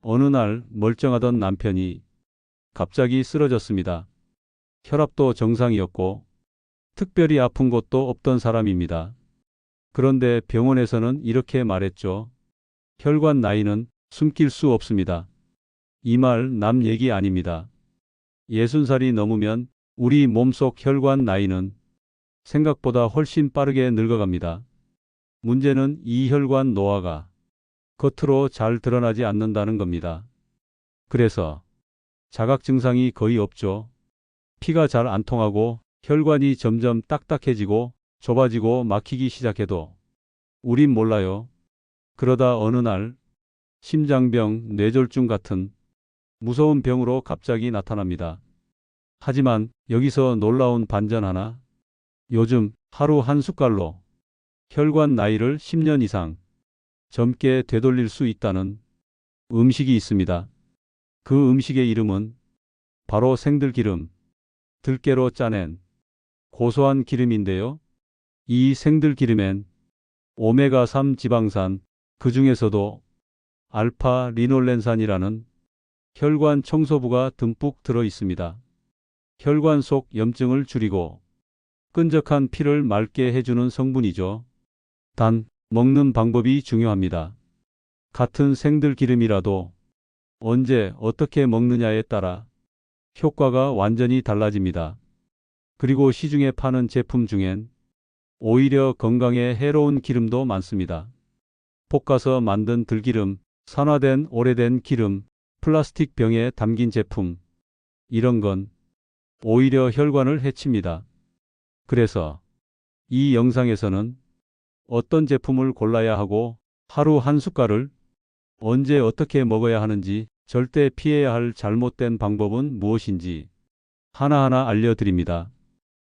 어느 날 멀쩡하던 남편이 갑자기 쓰러졌습니다. 혈압도 정상이었고 특별히 아픈 곳도 없던 사람입니다. 그런데 병원에서는 이렇게 말했죠. 혈관 나이는 숨길 수 없습니다. 이 말 남 얘기 아닙니다. 60살이 넘으면 우리 몸속 혈관 나이는 생각보다 훨씬 빠르게 늙어갑니다. 문제는 이 혈관 노화가 겉으로 잘 드러나지 않는다는 겁니다. 그래서 자각 증상이 거의 없죠. 피가 잘 안 통하고 혈관이 점점 딱딱해지고 좁아지고 막히기 시작해도 우린 몰라요. 그러다 어느 날 심장병, 뇌졸중 같은 무서운 병으로 갑자기 나타납니다. 하지만 여기서 놀라운 반전 하나. 요즘 하루 한 숟갈로 혈관 나이를 10년 이상 젊게 되돌릴 수 있다는 음식이 있습니다. 그 음식의 이름은 바로 생들기름, 들깨로 짜낸 고소한 기름인데요. 이 생들기름엔 오메가3 지방산, 그 중에서도 알파 리놀렌산이라는 혈관 청소부가 듬뿍 들어 있습니다. 혈관 속 염증을 줄이고 끈적한 피를 맑게 해주는 성분이죠. 단, 먹는 방법이 중요합니다. 같은 생들기름이라도 언제 어떻게 먹느냐에 따라 효과가 완전히 달라집니다. 그리고 시중에 파는 제품 중엔 오히려 건강에 해로운 기름도 많습니다. 볶아서 만든 들기름, 산화된 오래된 기름, 플라스틱 병에 담긴 제품, 이런 건 오히려 혈관을 해칩니다. 그래서 이 영상에서는 어떤 제품을 골라야 하고 하루 한 숟갈을 언제 어떻게 먹어야 하는지, 절대 피해야 할 잘못된 방법은 무엇인지 하나하나 알려드립니다.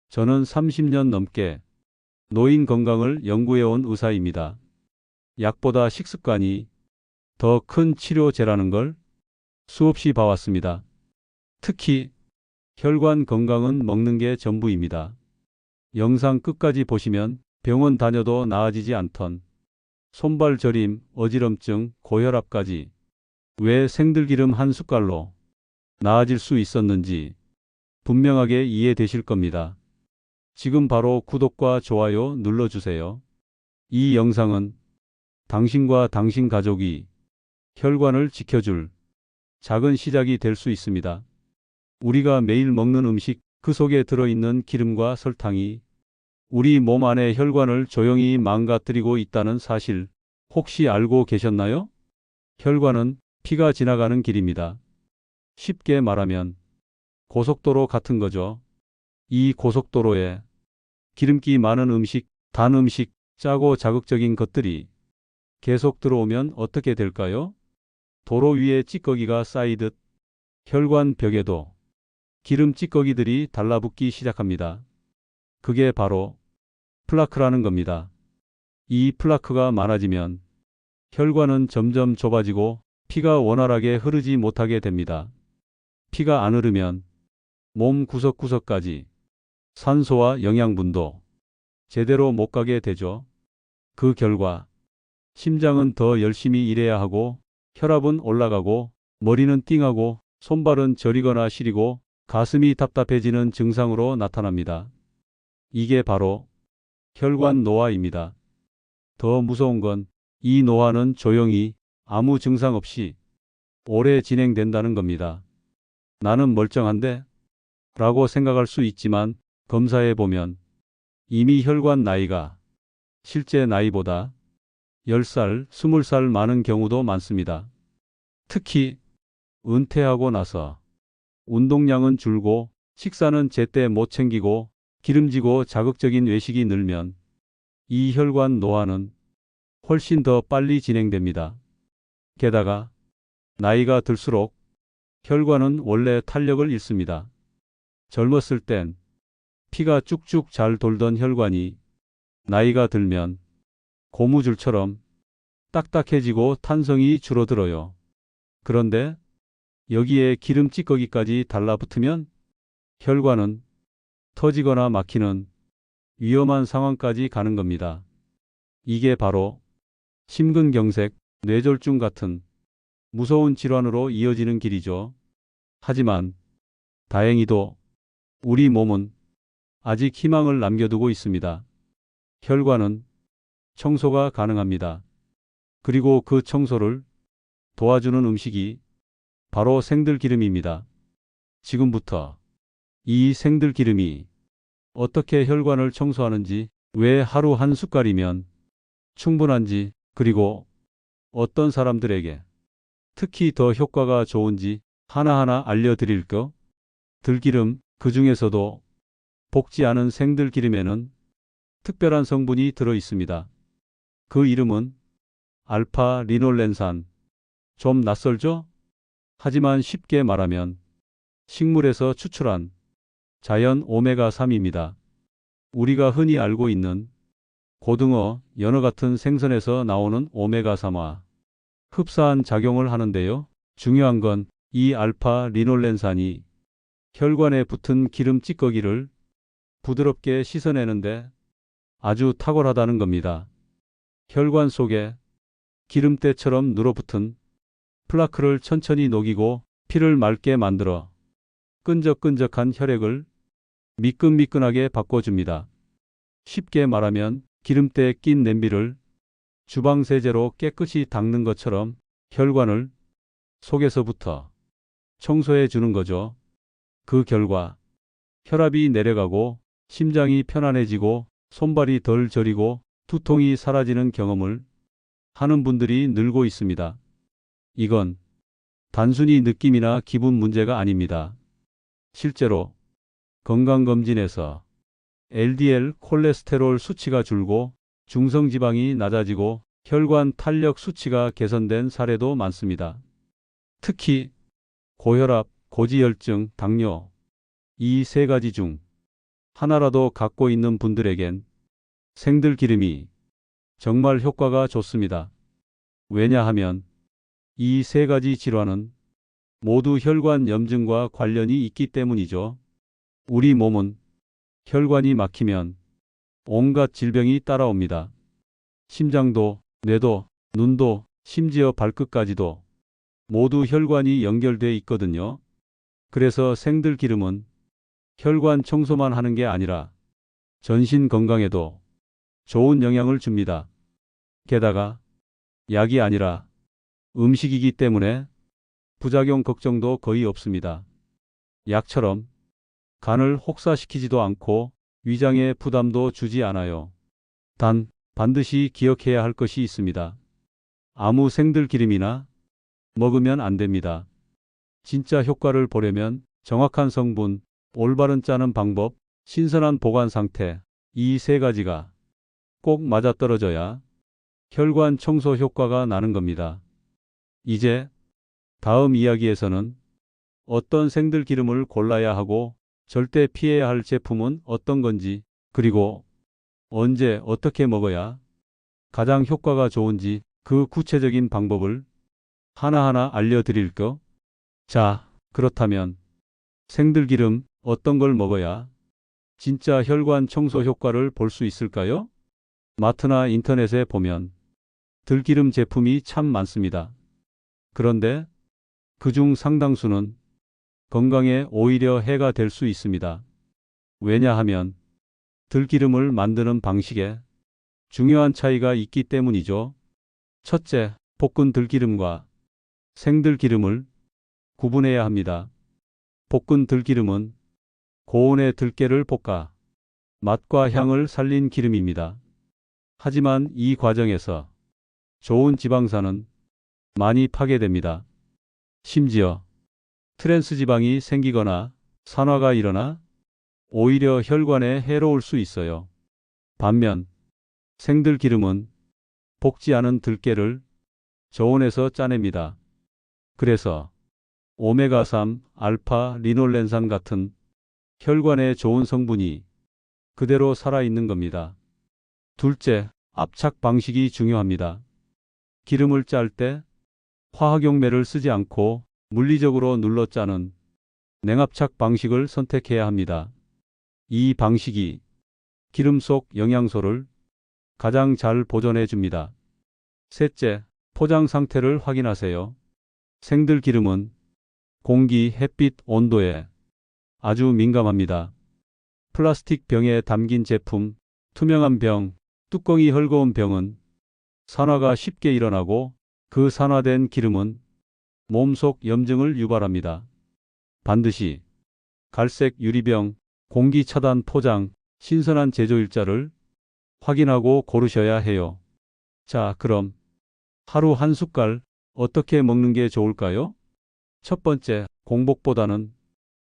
저는 30년 넘게 노인 건강을 연구해온 의사입니다. 약보다 식습관이 더 큰 치료제라는 걸 수없이 봐왔습니다. 특히 혈관 건강은 먹는 게 전부입니다. 영상 끝까지 보시면 병원 다녀도 나아지지 않던 손발 저림, 어지럼증, 고혈압까지 왜 생들기름 한 숟갈로 나아질 수 있었는지 분명하게 이해되실 겁니다. 지금 바로 구독과 좋아요 눌러주세요. 이 영상은 당신과 당신 가족이 혈관을 지켜줄 작은 시작이 될 수 있습니다. 우리가 매일 먹는 음식, 그 속에 들어있는 기름과 설탕이 우리 몸 안의 혈관을 조용히 망가뜨리고 있다는 사실 혹시 알고 계셨나요? 혈관은 피가 지나가는 길입니다. 쉽게 말하면 고속도로 같은 거죠. 이 고속도로에 기름기 많은 음식, 단 음식, 짜고 자극적인 것들이 계속 들어오면 어떻게 될까요? 도로 위에 찌꺼기가 쌓이듯 혈관 벽에도 기름 찌꺼기들이 달라붙기 시작합니다. 그게 바로 플라크라는 겁니다. 이 플라크가 많아지면 혈관은 점점 좁아지고 피가 원활하게 흐르지 못하게 됩니다. 피가 안 흐르면 몸 구석구석까지 산소와 영양분도 제대로 못 가게 되죠. 그 결과 심장은 더 열심히 일해야 하고 혈압은 올라가고 머리는 띵하고 손발은 저리거나 시리고 가슴이 답답해지는 증상으로 나타납니다. 이게 바로 혈관 노화입니다. 더 무서운 건 이 노화는 조용히 아무 증상 없이 오래 진행된다는 겁니다. 나는 멀쩡한데? 라고 생각할 수 있지만 검사해 보면 이미 혈관 나이가 실제 나이보다 10살, 20살 많은 경우도 많습니다. 특히 은퇴하고 나서 운동량은 줄고 식사는 제때 못 챙기고 기름지고 자극적인 외식이 늘면 이 혈관 노화는 훨씬 더 빨리 진행됩니다. 게다가 나이가 들수록 혈관은 원래 탄력을 잃습니다. 젊었을 땐 피가 쭉쭉 잘 돌던 혈관이 나이가 들면 고무줄처럼 딱딱해지고 탄성이 줄어들어요. 그런데 여기에 기름 찌꺼기까지 달라붙으면 혈관은 터지거나 막히는 위험한 상황까지 가는 겁니다. 이게 바로 심근경색, 뇌졸중 같은 무서운 질환으로 이어지는 길이죠. 하지만 다행히도 우리 몸은 아직 희망을 남겨두고 있습니다. 혈관은 청소가 가능합니다. 그리고 그 청소를 도와주는 음식이 바로 생들기름입니다. 지금부터 이 생들기름이 어떻게 혈관을 청소하는지, 왜 하루 한 숟갈이면 충분한지, 그리고 어떤 사람들에게 특히 더 효과가 좋은지 하나하나 알려드릴까? 들기름, 그 중에서도 볶지 않은 생들기름에는 특별한 성분이 들어 있습니다. 그 이름은 알파 리놀렌산. 좀 낯설죠? 하지만 쉽게 말하면 식물에서 추출한 자연 오메가3입니다. 우리가 흔히 알고 있는 고등어, 연어 같은 생선에서 나오는 오메가3와 흡사한 작용을 하는데요. 중요한 건 이 알파 리놀렌산이 혈관에 붙은 기름 찌꺼기를 부드럽게 씻어내는데 아주 탁월하다는 겁니다. 혈관 속에 기름때처럼 눌어붙은 플라크를 천천히 녹이고 피를 맑게 만들어 끈적끈적한 혈액을 미끈미끈하게 바꿔줍니다. 쉽게 말하면 기름때에 낀 냄비를 주방세제로 깨끗이 닦는 것처럼 혈관을 속에서부터 청소해 주는 거죠. 그 결과 혈압이 내려가고 심장이 편안해지고 손발이 덜 저리고 두통이 사라지는 경험을 하는 분들이 늘고 있습니다. 이건 단순히 느낌이나 기분 문제가 아닙니다. 실제로 건강검진에서 LDL 콜레스테롤 수치가 줄고 중성지방이 낮아지고 혈관 탄력 수치가 개선된 사례도 많습니다. 특히 고혈압, 고지혈증, 당뇨, 이 세 가지 중 하나라도 갖고 있는 분들에겐 생들기름이 정말 효과가 좋습니다. 왜냐하면 이 세 가지 질환은 모두 혈관 염증과 관련이 있기 때문이죠. 우리 몸은 혈관이 막히면 온갖 질병이 따라옵니다. 심장도, 뇌도, 눈도, 심지어 발끝까지도 모두 혈관이 연결돼 있거든요. 그래서 생들기름은 혈관 청소만 하는 게 아니라 전신 건강에도 좋은 영향을 줍니다. 게다가 약이 아니라 음식이기 때문에 부작용 걱정도 거의 없습니다. 약처럼 간을 혹사시키지도 않고 위장에 부담도 주지 않아요. 단, 반드시 기억해야 할 것이 있습니다. 아무 생들기름이나 먹으면 안 됩니다. 진짜 효과를 보려면 정확한 성분, 올바른 짜는 방법, 신선한 보관 상태, 이 세 가지가 꼭 맞아떨어져야 혈관 청소 효과가 나는 겁니다. 이제 다음 이야기에서는 어떤 생들기름을 골라야 하고 절대 피해야 할 제품은 어떤 건지, 그리고 언제 어떻게 먹어야 가장 효과가 좋은지 그 구체적인 방법을 하나하나 알려드릴까? 자, 그렇다면 생들기름 어떤 걸 먹어야 진짜 혈관 청소 효과를 볼 수 있을까요? 마트나 인터넷에 보면 들기름 제품이 참 많습니다. 그런데 그중 상당수는 건강에 오히려 해가 될 수 있습니다. 왜냐하면 들기름을 만드는 방식에 중요한 차이가 있기 때문이죠. 첫째, 볶은 들기름과 생들기름을 구분해야 합니다. 볶은 들기름은 고온의 들깨를 볶아 맛과 향을 살린 기름입니다. 하지만 이 과정에서 좋은 지방산은 많이 파괴됩니다. 심지어 트랜스 지방이 생기거나 산화가 일어나 오히려 혈관에 해로울 수 있어요. 반면 생들기름은 볶지 않은 들깨를 저온에서 짜냅니다. 그래서 오메가3, 알파 리놀렌산 같은 혈관에 좋은 성분이 그대로 살아있는 겁니다. 둘째, 압착 방식이 중요합니다. 기름을 짤 때 화학용매를 쓰지 않고 물리적으로 눌러 짜는 냉압착 방식을 선택해야 합니다. 이 방식이 기름 속 영양소를 가장 잘 보존해 줍니다. 셋째, 포장 상태를 확인하세요. 생들기름은 공기, 햇빛, 온도에 아주 민감합니다. 플라스틱 병에 담긴 제품, 투명한 병, 뚜껑이 헐거운 병은 산화가 쉽게 일어나고 그 산화된 기름은 몸속 염증을 유발합니다. 반드시 갈색 유리병, 공기 차단 포장, 신선한 제조일자를 확인하고 고르셔야 해요. 자, 그럼 하루 한 숟갈 어떻게 먹는 게 좋을까요? 첫 번째, 공복보다는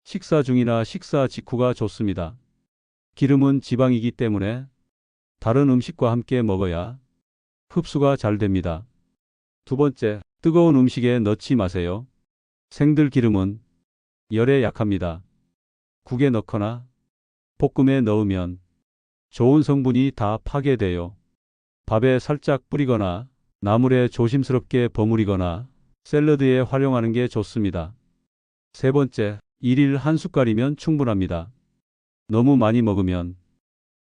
식사 중이나 식사 직후가 좋습니다. 기름은 지방이기 때문에 다른 음식과 함께 먹어야 흡수가 잘 됩니다. 두 번째, 뜨거운 음식에 넣지 마세요. 생들기름은 열에 약합니다. 국에 넣거나 볶음에 넣으면 좋은 성분이 다 파괴돼요. 밥에 살짝 뿌리거나 나물에 조심스럽게 버무리거나 샐러드에 활용하는 게 좋습니다. 세 번째, 일일 한 숟갈이면 충분합니다. 너무 많이 먹으면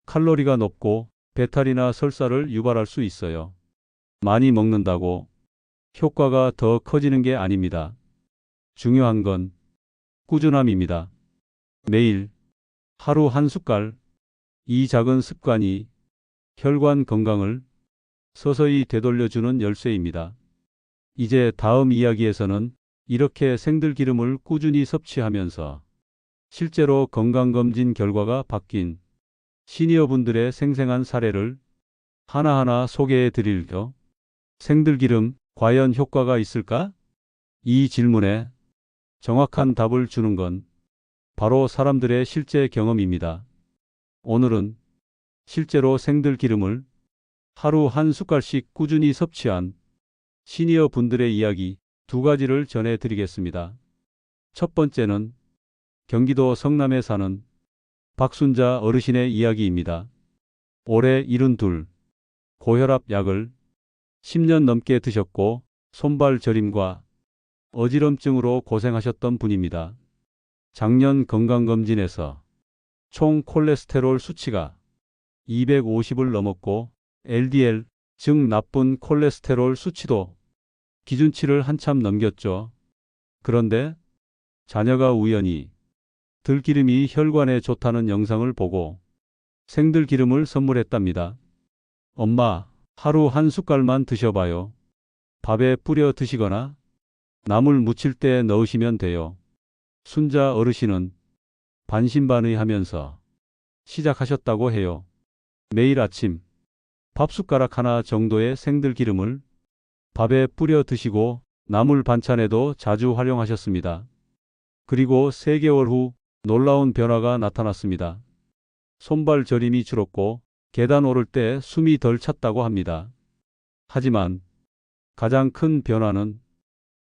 칼로리가 높고 배탈이나 설사를 유발할 수 있어요. 많이 먹는다고 효과가 더 커지는 게 아닙니다. 중요한 건 꾸준함입니다. 매일 하루 한 숟갈, 이 작은 습관이 혈관 건강을 서서히 되돌려주는 열쇠입니다. 이제 다음 이야기에서는 이렇게 생들기름을 꾸준히 섭취하면서 실제로 건강검진 결과가 바뀐 시니어분들의 생생한 사례를 하나하나 소개해 드릴게요. 생들기름, 과연 효과가 있을까? 이 질문에 정확한 답을 주는 건 바로 사람들의 실제 경험입니다. 오늘은 실제로 생들기름을 하루 한 숟갈씩 꾸준히 섭취한 시니어 분들의 이야기 두 가지를 전해 드리겠습니다. 첫 번째는 경기도 성남에 사는 박순자 어르신의 이야기입니다. 올해 72, 고혈압 약을 10년 넘게 드셨고 손발 저림과 어지럼증으로 고생하셨던 분입니다. 작년 건강검진에서 총 콜레스테롤 수치가 250을 넘었고 LDL, 즉 나쁜 콜레스테롤 수치도 기준치를 한참 넘겼죠. 그런데 자녀가 우연히 들기름이 혈관에 좋다는 영상을 보고 생들기름을 선물했답니다. 엄마, 하루 한 숟갈만 드셔봐요. 밥에 뿌려 드시거나 나물 무칠 때 넣으시면 돼요. 순자 어르신은 반신반의하면서 시작하셨다고 해요. 매일 아침 밥숟가락 하나 정도의 생들기름을 밥에 뿌려 드시고 나물 반찬에도 자주 활용하셨습니다. 그리고 3개월 후 놀라운 변화가 나타났습니다. 손발 저림이 줄었고 계단 오를 때 숨이 덜 찼다고 합니다. 하지만 가장 큰 변화는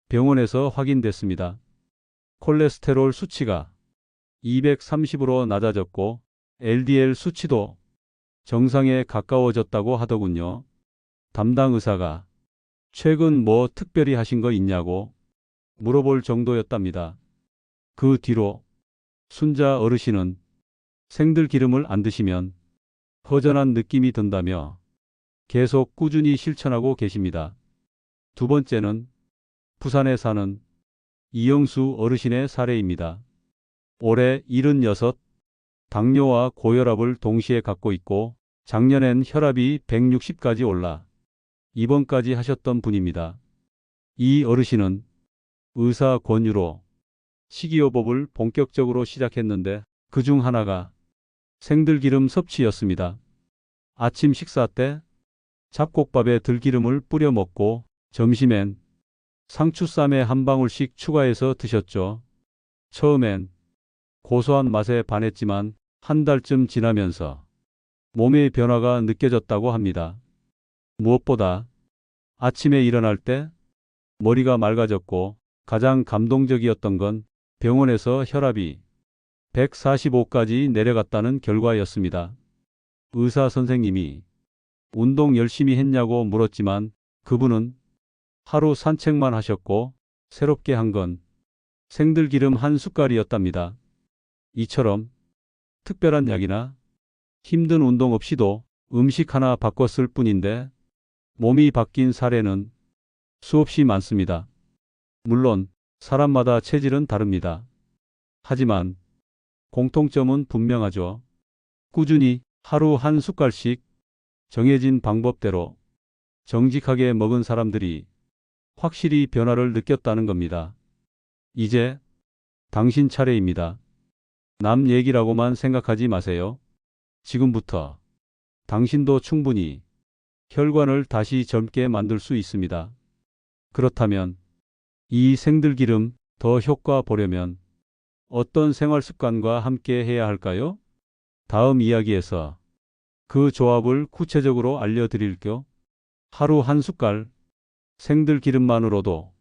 병원에서 확인됐습니다. 콜레스테롤 수치가 230으로 낮아졌고 LDL 수치도 정상에 가까워졌다고 하더군요. 담당 의사가 최근 뭐 특별히 하신 거 있냐고 물어볼 정도였답니다. 그 뒤로 순자 어르신은 생들기름을 안 드시면 허전한 느낌이 든다며 계속 꾸준히 실천하고 계십니다. 두 번째는 부산에 사는 이영수 어르신의 사례입니다. 올해 76, 당뇨와 고혈압을 동시에 갖고 있고 작년엔 혈압이 160까지 올라 입원까지 하셨던 분입니다. 이 어르신은 의사 권유로 식이요법을 본격적으로 시작했는데 그중 하나가 생들기름 섭취였습니다. 아침 식사 때 잡곡밥에 들기름을 뿌려 먹고 점심엔 상추쌈에 한 방울씩 추가해서 드셨죠. 처음엔 고소한 맛에 반했지만 한 달쯤 지나면서 몸의 변화가 느껴졌다고 합니다. 무엇보다 아침에 일어날 때 머리가 맑아졌고 가장 감동적이었던 건 병원에서 혈압이 145까지 내려갔다는 결과였습니다. 의사 선생님이 운동 열심히 했냐고 물었지만 그분은 하루 산책만 하셨고 새롭게 한 건 생들기름 한 숟갈이었답니다. 이처럼 특별한 약이나 힘든 운동 없이도 음식 하나 바꿨을 뿐인데 몸이 바뀐 사례는 수없이 많습니다. 물론 사람마다 체질은 다릅니다. 하지만 공통점은 분명하죠. 꾸준히 하루 한 숟갈씩 정해진 방법대로 정직하게 먹은 사람들이 확실히 변화를 느꼈다는 겁니다. 이제 당신 차례입니다. 남 얘기라고만 생각하지 마세요. 지금부터 당신도 충분히 혈관을 다시 젊게 만들 수 있습니다. 그렇다면 이 생들기름 더 효과 보려면 어떤 생활 습관과 함께 해야 할까요? 다음 이야기에서 그 조합을 구체적으로 알려드릴게요. 하루 한 숟갈 생들기름만으로도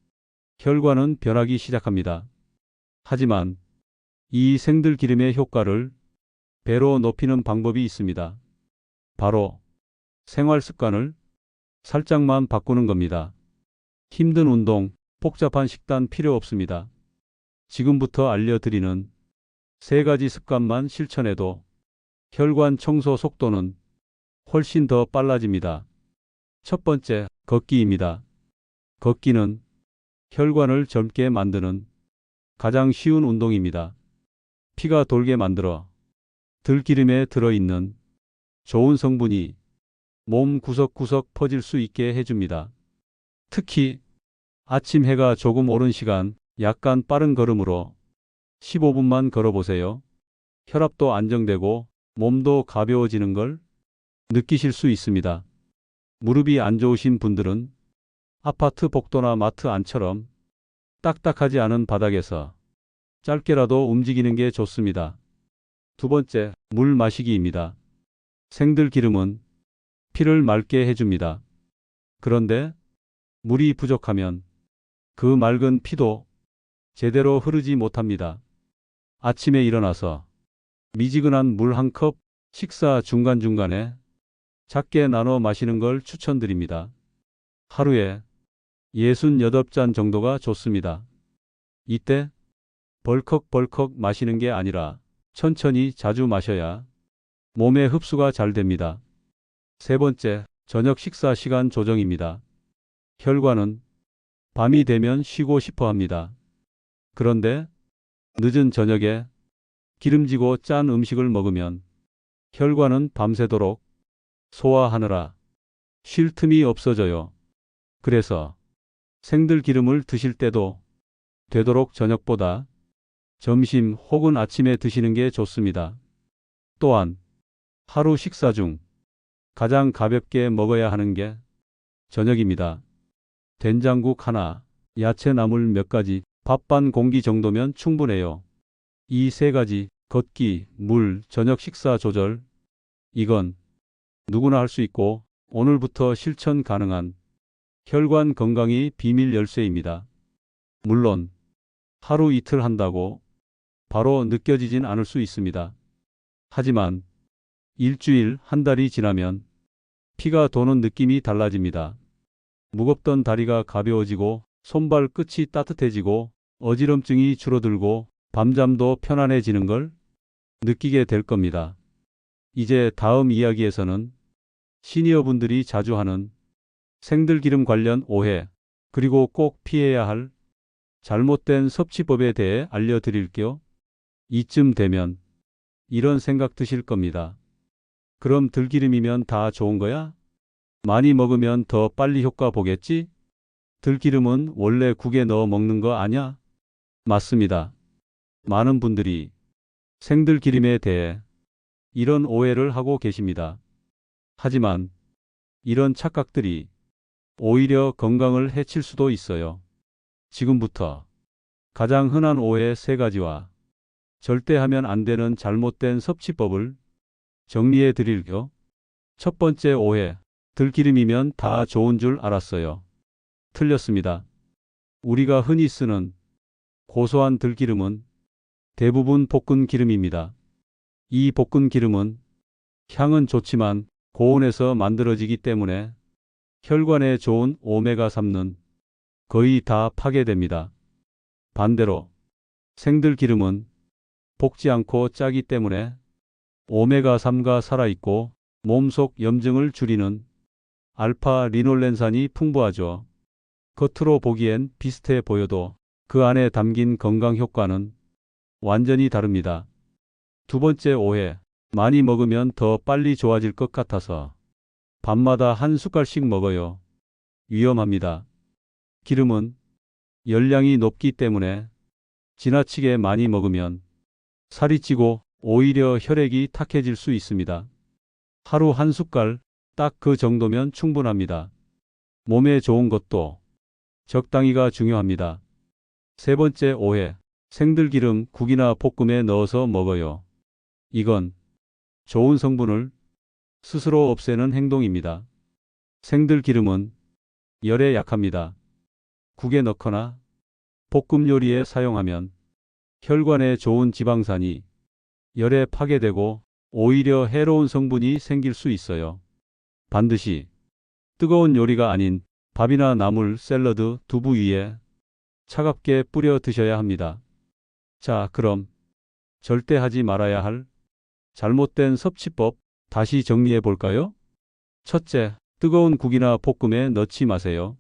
혈관은 변하기 시작합니다. 하지만 이 생들기름의 효과를 배로 높이는 방법이 있습니다. 바로 생활 습관을 살짝만 바꾸는 겁니다. 힘든 운동, 복잡한 식단 필요 없습니다. 지금부터 알려드리는 3가지 습관만 실천해도 혈관 청소 속도는 훨씬 더 빨라집니다. 첫 번째, 걷기입니다. 걷기는 혈관을 젊게 만드는 가장 쉬운 운동입니다. 피가 돌게 만들어 들기름에 들어있는 좋은 성분이 몸 구석구석 퍼질 수 있게 해줍니다. 특히 아침 해가 조금 오른 시간, 약간 빠른 걸음으로 15분만 걸어보세요. 혈압도 안정되고 몸도 가벼워지는 걸 느끼실 수 있습니다. 무릎이 안 좋으신 분들은 아파트 복도나 마트 안처럼 딱딱하지 않은 바닥에서 짧게라도 움직이는 게 좋습니다. 두 번째, 물 마시기입니다. 생들기름은 피를 맑게 해줍니다. 그런데 물이 부족하면 그 맑은 피도 제대로 흐르지 못합니다. 아침에 일어나서 미지근한 물 한 컵 식사 중간중간에 작게 나눠 마시는 걸 추천드립니다. 하루에 68잔 정도가 좋습니다. 이때 벌컥벌컥 마시는 게 아니라 천천히 자주 마셔야 몸에 흡수가 잘 됩니다. 세 번째, 저녁 식사 시간 조정입니다. 혈관은 밤이 되면 쉬고 싶어 합니다. 그런데 늦은 저녁에 기름지고 짠 음식을 먹으면 혈관은 밤새도록 소화하느라 쉴 틈이 없어져요. 그래서 생들기름을 드실 때도 되도록 저녁보다 점심 혹은 아침에 드시는 게 좋습니다. 또한 하루 식사 중 가장 가볍게 먹어야 하는 게 저녁입니다. 된장국 하나, 야채 나물 몇 가지, 밥 반 공기 정도면 충분해요. 이 3가지, 걷기, 물, 저녁 식사 조절, 이건 누구나 할 수 있고 오늘부터 실천 가능한 혈관 건강이 비밀 열쇠입니다. 물론 하루 이틀 한다고 바로 느껴지진 않을 수 있습니다. 하지만 일주일, 한 달이 지나면 피가 도는 느낌이 달라집니다. 무겁던 다리가 가벼워지고 손발 끝이 따뜻해지고 어지럼증이 줄어들고 밤잠도 편안해지는 걸 느끼게 될 겁니다. 이제 다음 이야기에서는 시니어분들이 자주 하는 생들기름 관련 오해, 그리고 꼭 피해야 할 잘못된 섭취법에 대해 알려드릴게요. 이쯤 되면 이런 생각 드실 겁니다. 그럼 들기름이면 다 좋은 거야? 많이 먹으면 더 빨리 효과 보겠지? 들기름은 원래 국에 넣어 먹는 거 아냐? 맞습니다. 많은 분들이 생들기름에 대해 이런 오해를 하고 계십니다. 하지만 이런 착각들이 오히려 건강을 해칠 수도 있어요. 지금부터 가장 흔한 오해 3가지와 절대 하면 안 되는 잘못된 섭취법을 정리해 드릴게요. 첫 번째 오해, 들기름이면 다 좋은 줄 알았어요. 틀렸습니다. 우리가 흔히 쓰는 고소한 들기름은 대부분 볶은 기름입니다. 이 볶은 기름은 향은 좋지만 고온에서 만들어지기 때문에 혈관에 좋은 오메가3는 거의 다 파괴됩니다. 반대로 생들기름은 볶지 않고 짜기 때문에 오메가3가 살아있고 몸속 염증을 줄이는 알파 리놀렌산이 풍부하죠. 겉으로 보기엔 비슷해 보여도 그 안에 담긴 건강 효과는 완전히 다릅니다. 두 번째 오해. 많이 먹으면 더 빨리 좋아질 것 같아서 밤마다 한 숟갈씩 먹어요. 위험합니다. 기름은 열량이 높기 때문에 지나치게 많이 먹으면 살이 찌고 오히려 혈액이 탁해질 수 있습니다. 하루 한 숟갈, 딱 그 정도면 충분합니다. 몸에 좋은 것도 적당히가 중요합니다. 세 번째 오해. 생들기름 국이나 볶음에 넣어서 먹어요. 이건 좋은 성분을 스스로 없애는 행동입니다. 생들기름은 열에 약합니다. 국에 넣거나 볶음 요리에 사용하면 혈관에 좋은 지방산이 열에 파괴되고 오히려 해로운 성분이 생길 수 있어요. 반드시 뜨거운 요리가 아닌 밥이나 나물, 샐러드, 두부 위에 차갑게 뿌려 드셔야 합니다. 자, 그럼 절대 하지 말아야 할 잘못된 섭취법 다시 정리해 볼까요? 첫째, 뜨거운 국이나 볶음에 넣지 마세요.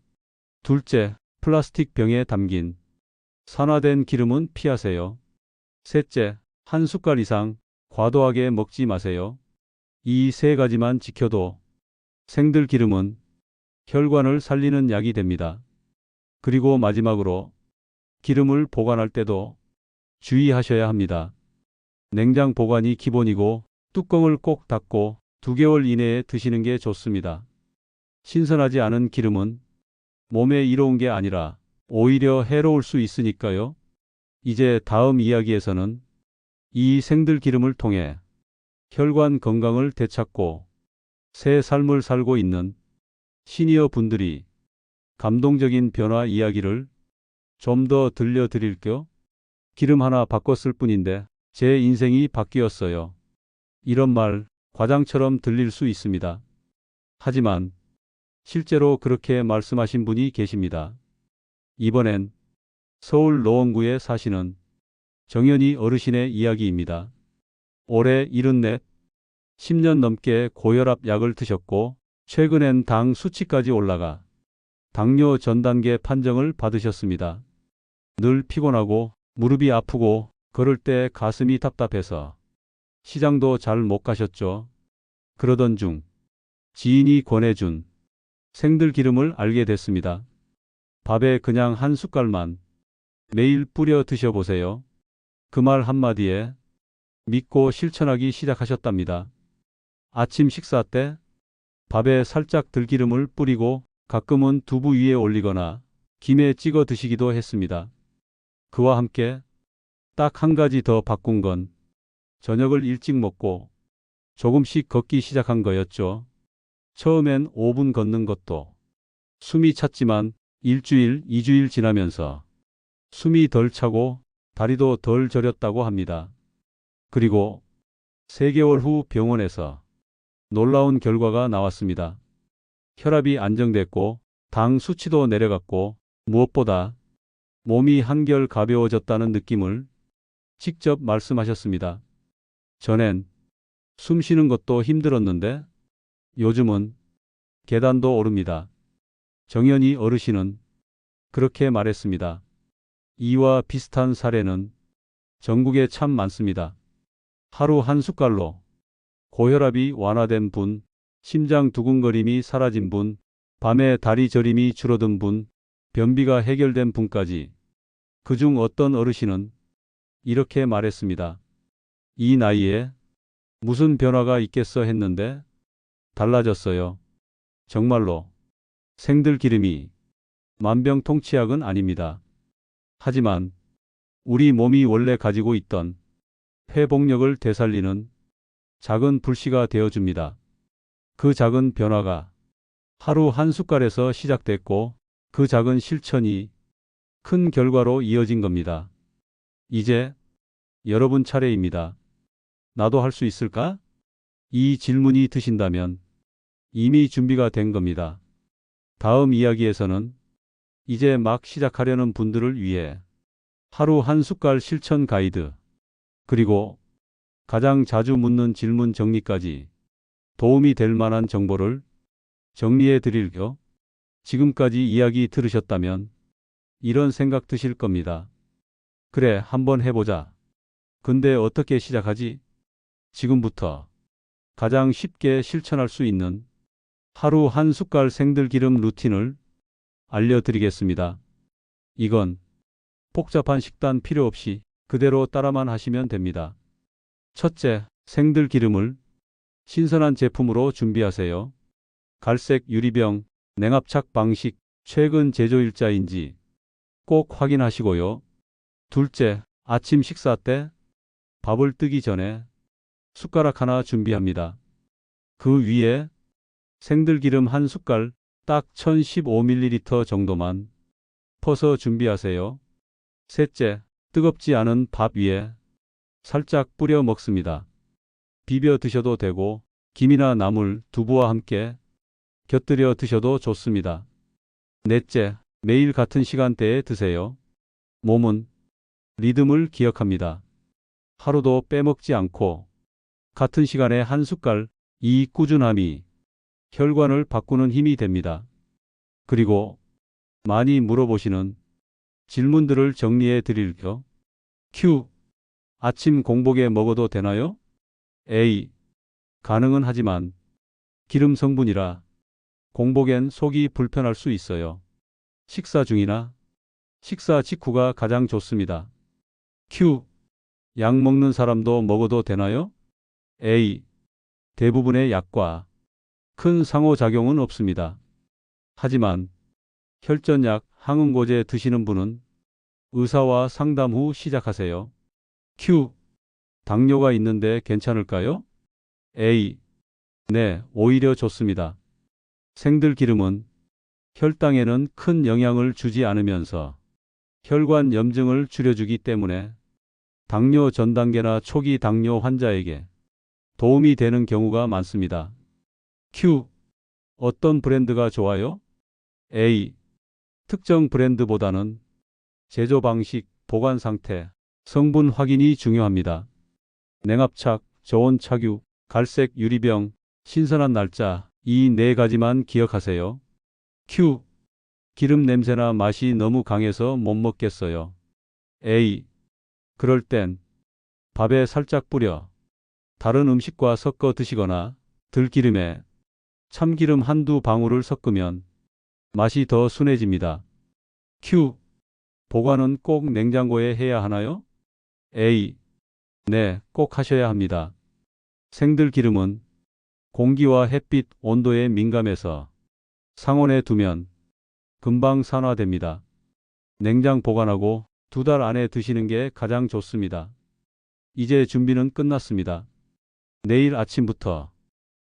둘째, 플라스틱 병에 담긴 산화된 기름은 피하세요. 셋째, 한 숟갈 이상 과도하게 먹지 마세요. 이 세 가지만 지켜도 생들기름은 혈관을 살리는 약이 됩니다. 그리고 마지막으로 기름을 보관할 때도 주의하셔야 합니다. 냉장 보관이 기본이고 뚜껑을 꼭 닫고 2개월 이내에 드시는 게 좋습니다. 신선하지 않은 기름은 몸에 이로운 게 아니라 오히려 해로울 수 있으니까요. 이제 다음 이야기에서는 이 생들기름을 통해 혈관 건강을 되찾고 새 삶을 살고 있는 시니어 분들이 감동적인 변화 이야기를 좀 더 들려드릴게요. 기름 하나 바꿨을 뿐인데 제 인생이 바뀌었어요. 이런 말 과장처럼 들릴 수 있습니다. 하지만 실제로 그렇게 말씀하신 분이 계십니다. 이번엔 서울 노원구에 사시는 정연희 어르신의 이야기입니다. 올해 74, 10년 넘게 고혈압 약을 드셨고 최근엔 당 수치까지 올라가 당뇨 전 단계 판정을 받으셨습니다. 늘 피곤하고 무릎이 아프고 걸을 때 가슴이 답답해서 시장도 잘 못 가셨죠. 그러던 중 지인이 권해준 생들기름을 알게 됐습니다. 밥에 그냥 한 숟갈만 매일 뿌려 드셔보세요. 그 말 한마디에 믿고 실천하기 시작하셨답니다. 아침 식사 때 밥에 살짝 들기름을 뿌리고 가끔은 두부 위에 올리거나 김에 찍어 드시기도 했습니다. 그와 함께 딱 한 가지 더 바꾼 건 저녁을 일찍 먹고 조금씩 걷기 시작한 거였죠. 처음엔 5분 걷는 것도 숨이 찼지만 일주일, 2주일 지나면서 숨이 덜 차고 다리도 덜 저렸다고 합니다. 그리고 3개월 후 병원에서 놀라운 결과가 나왔습니다. 혈압이 안정됐고 당 수치도 내려갔고 무엇보다 몸이 한결 가벼워졌다는 느낌을 직접 말씀하셨습니다. 전엔 숨 쉬는 것도 힘들었는데 요즘은 계단도 오릅니다. 정연희 어르신은 그렇게 말했습니다. 이와 비슷한 사례는 전국에 참 많습니다. 하루 한 숟갈로 고혈압이 완화된 분, 심장 두근거림이 사라진 분, 밤에 다리 저림이 줄어든 분, 변비가 해결된 분까지. 그중 어떤 어르신은 이렇게 말했습니다. 이 나이에 무슨 변화가 있겠어 했는데 달라졌어요. 정말로 생들기름이 만병통치약은 아닙니다. 하지만 우리 몸이 원래 가지고 있던 회복력을 되살리는 작은 불씨가 되어줍니다. 그 작은 변화가 하루 한 숟갈에서 시작됐고 그 작은 실천이 큰 결과로 이어진 겁니다. 이제 여러분 차례입니다. 나도 할 수 있을까? 이 질문이 드신다면 이미 준비가 된 겁니다. 다음 이야기에서는 이제 막 시작하려는 분들을 위해 하루 한 숟갈 실천 가이드, 그리고 가장 자주 묻는 질문 정리까지 도움이 될 만한 정보를 정리해 드릴게요. 지금까지 이야기 들으셨다면 이런 생각 드실 겁니다. 그래, 한번 해보자. 근데 어떻게 시작하지? 지금부터 가장 쉽게 실천할 수 있는 하루 한 숟갈 생들기름 루틴을 알려드리겠습니다. 이건 복잡한 식단 필요 없이 그대로 따라만 하시면 됩니다. 첫째, 생들기름을 신선한 제품으로 준비하세요. 갈색 유리병, 냉압착 방식, 최근 제조일자인지 꼭 확인하시고요. 둘째, 아침 식사 때 밥을 뜨기 전에 숟가락 하나 준비합니다. 그 위에 생들기름 한 숟갈, 딱 1015ml 정도만 퍼서 준비하세요. 셋째, 뜨겁지 않은 밥 위에 살짝 뿌려 먹습니다. 비벼 드셔도 되고 김이나 나물, 두부와 함께 곁들여 드셔도 좋습니다. 넷째, 매일 같은 시간대에 드세요. 몸은 리듬을 기억합니다. 하루도 빼먹지 않고 같은 시간에 한 숟갈, 이 꾸준함이 혈관을 바꾸는 힘이 됩니다. 그리고 많이 물어보시는 질문들을 정리해 드릴게요. Q. 아침 공복에 먹어도 되나요? A. 가능은 하지만 기름 성분이라 공복엔 속이 불편할 수 있어요. 식사 중이나 식사 직후가 가장 좋습니다. Q. 약 먹는 사람도 먹어도 되나요? A. 대부분의 약과 큰 상호작용은 없습니다. 하지만 혈전약, 항응고제 드시는 분은 의사와 상담 후 시작하세요. Q. 당뇨가 있는데 괜찮을까요? A. 네, 오히려 좋습니다. 생들기름은 혈당에는 큰 영향을 주지 않으면서 혈관 염증을 줄여주기 때문에 당뇨 전 단계나 초기 당뇨 환자에게 도움이 되는 경우가 많습니다. Q. 어떤 브랜드가 좋아요? A. 특정 브랜드보다는 제조 방식, 보관 상태, 성분 확인이 중요합니다. 냉압착, 저온 착유, 갈색 유리병, 신선한 날짜, 이 네 가지만 기억하세요. Q. 기름 냄새나 맛이 너무 강해서 못 먹겠어요. A. 그럴 땐 밥에 살짝 뿌려 다른 음식과 섞어 드시거나 들기름에 참기름 한두 방울을 섞으면 맛이 더 순해집니다. Q. 보관은 꼭 냉장고에 해야 하나요? A. 네, 꼭 하셔야 합니다. 생들기름은 공기와 햇빛, 온도에 민감해서 상온에 두면 금방 산화됩니다. 냉장 보관하고 2달 안에 드시는 게 가장 좋습니다. 이제 준비는 끝났습니다. 내일 아침부터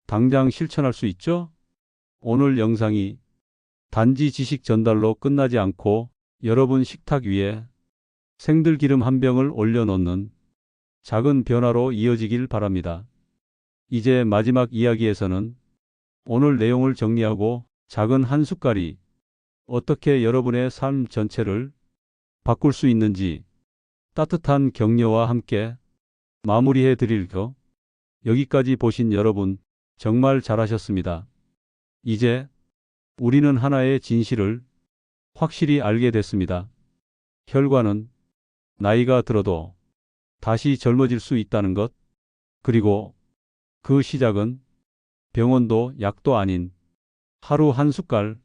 당장 실천할 수 있죠? 오늘 영상이 단지 지식 전달로 끝나지 않고 여러분 식탁 위에 생들기름 한 병을 올려놓는 작은 변화로 이어지길 바랍니다. 이제 마지막 이야기에서는 오늘 내용을 정리하고 작은 한 숟갈이 어떻게 여러분의 삶 전체를 바꿀 수 있는지 따뜻한 격려와 함께 마무리해 드릴게요. 여기까지 보신 여러분 정말 잘하셨습니다. 이제 우리는 하나의 진실을 확실히 알게 됐습니다. 혈관은 나이가 들어도 다시 젊어질 수 있다는 것, 그리고 그 시작은 병원도 약도 아닌 하루 한 숟갈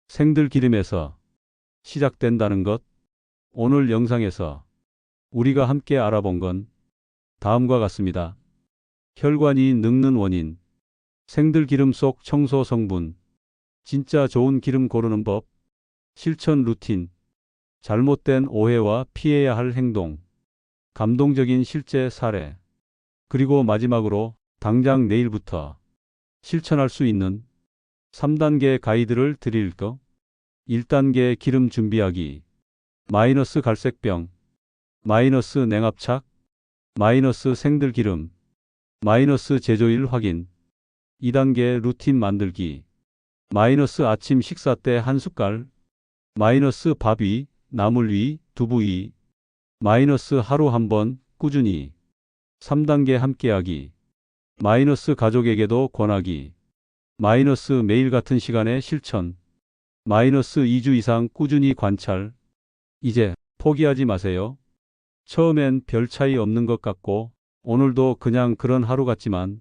생들기름에서 시작된다는 것. 오늘 영상에서 우리가 함께 알아본 건 다음과 같습니다. 혈관이 늙는 원인, 생들기름 속 청소 성분, 진짜 좋은 기름 고르는 법, 실천 루틴, 잘못된 오해와 피해야 할 행동, 감동적인 실제 사례, 그리고 마지막으로 당장 내일부터 실천할 수 있는 3단계 가이드를 드릴게요. 1단계 기름 준비하기, 마이너스 갈색병, 마이너스 냉압착, 마이너스 생들기름, 마이너스 제조일 확인. 2단계 루틴 만들기, 마이너스 아침 식사 때 한 숟갈, 마이너스 밥 위, 나물 위, 두부 위, 마이너스 하루 한 번 꾸준히. 3단계 함께하기, 마이너스 가족에게도 권하기, 마이너스 매일 같은 시간에 실천, 마이너스 2주 이상 꾸준히 관찰. 이제 포기하지 마세요. 처음엔 별 차이 없는 것 같고 오늘도 그냥 그런 하루 같지만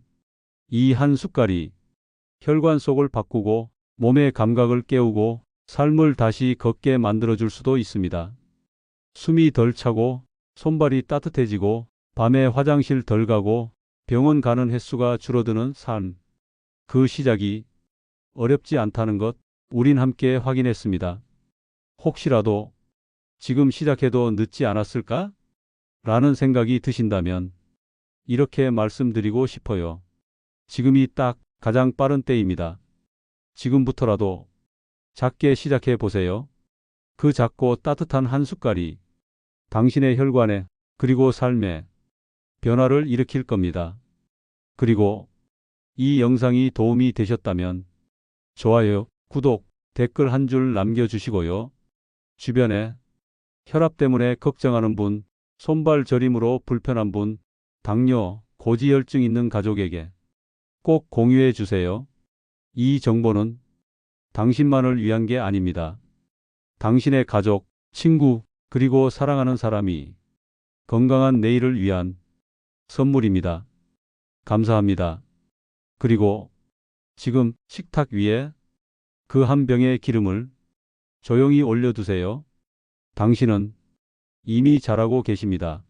이 한 숟갈이 혈관 속을 바꾸고 몸의 감각을 깨우고 삶을 다시 걷게 만들어줄 수도 있습니다. 숨이 덜 차고 손발이 따뜻해지고 밤에 화장실 덜 가고 병원 가는 횟수가 줄어드는 삶. 그 시작이 어렵지 않다는 것 우린 함께 확인했습니다. 혹시라도 지금 시작해도 늦지 않았을까? 라는 생각이 드신다면 이렇게 말씀드리고 싶어요. 지금이 딱 가장 빠른 때입니다. 지금부터라도 작게 시작해 보세요. 그 작고 따뜻한 한 숟갈이 당신의 혈관에 그리고 삶에 변화를 일으킬 겁니다. 그리고 이 영상이 도움이 되셨다면 좋아요, 구독, 댓글 한 줄 남겨주시고요. 주변에 혈압 때문에 걱정하는 분, 손발 저림으로 불편한 분, 당뇨, 고지혈증 있는 가족에게 꼭 공유해 주세요. 이 정보는 당신만을 위한 게 아닙니다. 당신의 가족, 친구, 그리고 사랑하는 사람이 건강한 내일을 위한 선물입니다. 감사합니다. 그리고 지금 식탁 위에 그 한 병의 기름을 조용히 올려두세요. 당신은 이미 잘하고 계십니다.